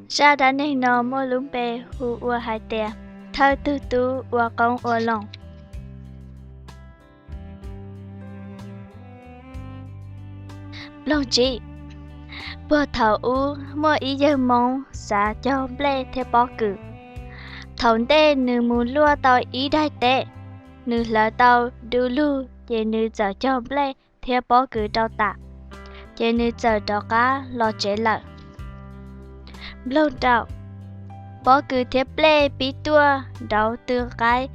Ra đã nên nó mô lúng bê hù ua hai tè, thơ tư tú ua công ua lòng. Lòng chị, bữa thầu u mô ý dơ mong xa cho blê thế bó cử. Thổng tê nữ mù lua tàu ý đại tê, nữ lỡ tàu đu lưu dê nữ giờ cho blê thế bó cử trao tạ. Dê nữ giờ đó cá lo chế lợ. Lâu trao, bó cử thế blê bí tua đau tư cái,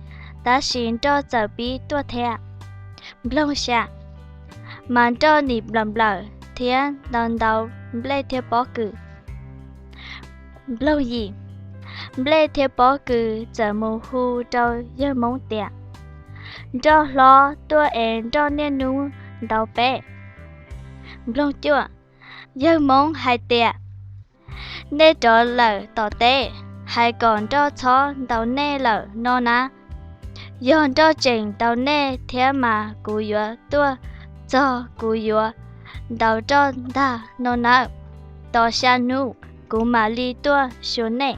ta xin cho giờ bí tua thế. Lâu xa, mà cho nịp lầm lợ, thiên đòn đầu blê thế bó cử. Lâu gì, blê thế bó cử giờ mù hù trâu dơ mông tiạ. Cho lo tua em cho nên nụ đau bé. Lâu chưa, dơ mông hai tiạ. Nê cho lợ tỏ tê, hay còn cho chó đau nê lợ nó ná. Dọn cho trình đau nê thế mà cú dùa tua cho cú dùa đau cho ta nó ná. Tỏ xa nụ cú mà li tua xuống nê.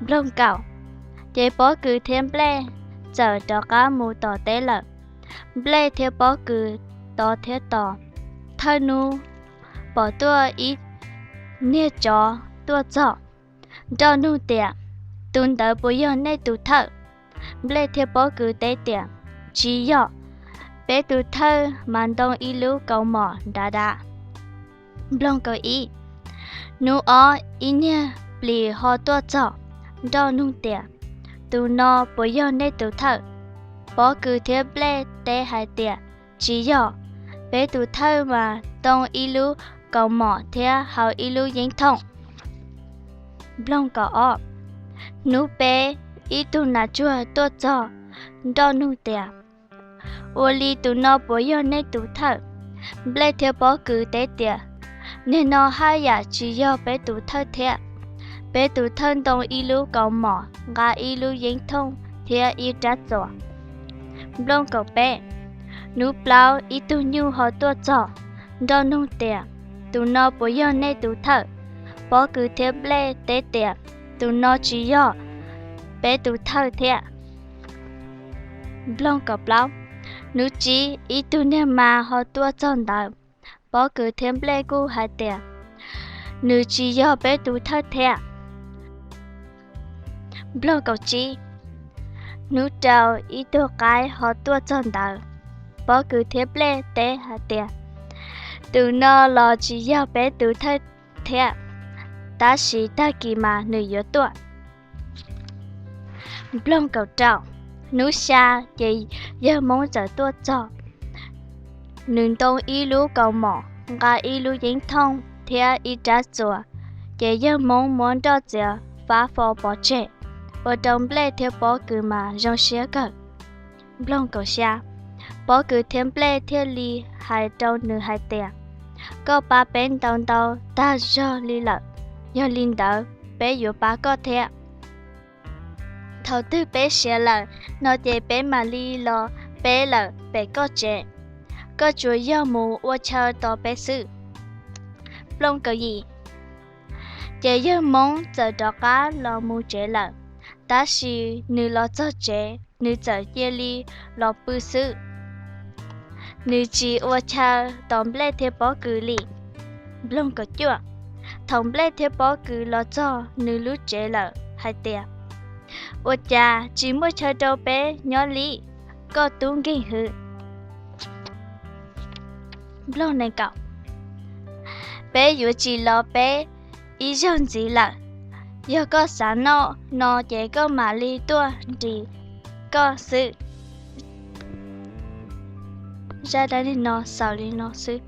Lông cạo, chế bó cử thêm blê, giờ cho cá mù tỏ tế lợ. Blê thế bó cử tỏ thế tỏ, thơ nụ bỏ tua ít nia chó tua chọ. Cho nụ tiạ, tùn tớ bố yô nê tù thơ. Blê thế bó cử tế tiạ, chí yọ, bé tù thơ màn đông y lưu cầu mỏ đá đá. Blông cầu ý, nụ ó ý nia bì hò tua chọ. Cho nụ tiạ, tù nó bố yô nê tù thơ. Bó cử thế blê tế hai tiạ, chí yọ, bé tù thơ mà đông y lưu cầu mỏ thế hào y lưu dính thông. Blông cầu ọ, nụ bé ý tù nà chua tua chọ. Cho nụ tiạ, ua li tù nó bố yô nê tù thơ. Blê thế bó cử tế tiạ, nên nó hai giả chí yọ bé tù thơ thế. Bé tù thân đông y lưu cầu mỏ, gà y lưu dính thông, thế y trát dọ. Blông cầu bé, nụ plau y tù nhu hò tua chọ. Cho nụ tiạ, tù nó bố yô nê tù thơ. Bó cử thế blê tế tiạ, tù nó chí yọ, bé tù thơ thế. Blông cầu plau, nụ chí y tù nê mà hò tua chọn đào. Bó cử thế blê gu hai tiạ, nụ chí yọ bé tù thơ thế. Blông cầu chí, nụ trào ý tù cái hò tua chọn đào. Bó cử thế blê tế hai tiạ, tù nó lò chí yọ bé tù thơ thế. Ta sĩ ta kỳ mà nữ yếu tuа. Blông cầu trào, nụ xa dì dơ mong giờ tua cho. Nương tông y lưu cầu mỏ, gà y lưu dính thông, thế y trát rùa. Dì dơ mong muốn cho dì phá phò bỏ trẻ. Ở trong blê theo bó cử mà rong xế cờ. Blông cầu xa, bó cử thêm blê theo ly hai trâu nữ hai tè. Có ba bên tông tàu ta do ly lợ. Do linh đỡ, bé dụ ba có thế. Thầu tư bé xe lợ, nó dễ bé mà ly lo, bé lợ, bé có trẻ. Có chúa do mù ua chờ tỏ bé sự. Lông cầu gì? Chế dơ mong giờ đó cá lo mù trẻ lợ. Ta xì nữ lo cho trẻ, nữ giờ dê ly lo bư sự. Nữ chỉ ua chờ tóm lê thế bó cử lì. Lông cầu chua. Thông blê thế bó cử lo cho nữ lũ trẻ lợ hai tiạ. Ôi cha chỉ mới chờ đâu bé nhỏ lý, có tung kinh hư. Lâu này cậu, bé dù chỉ lo bé, ý dọn gì lợ. Giờ có sáng nó chỉ có mà lý tua thì có sự. Ra đây nó sao lý nó sự.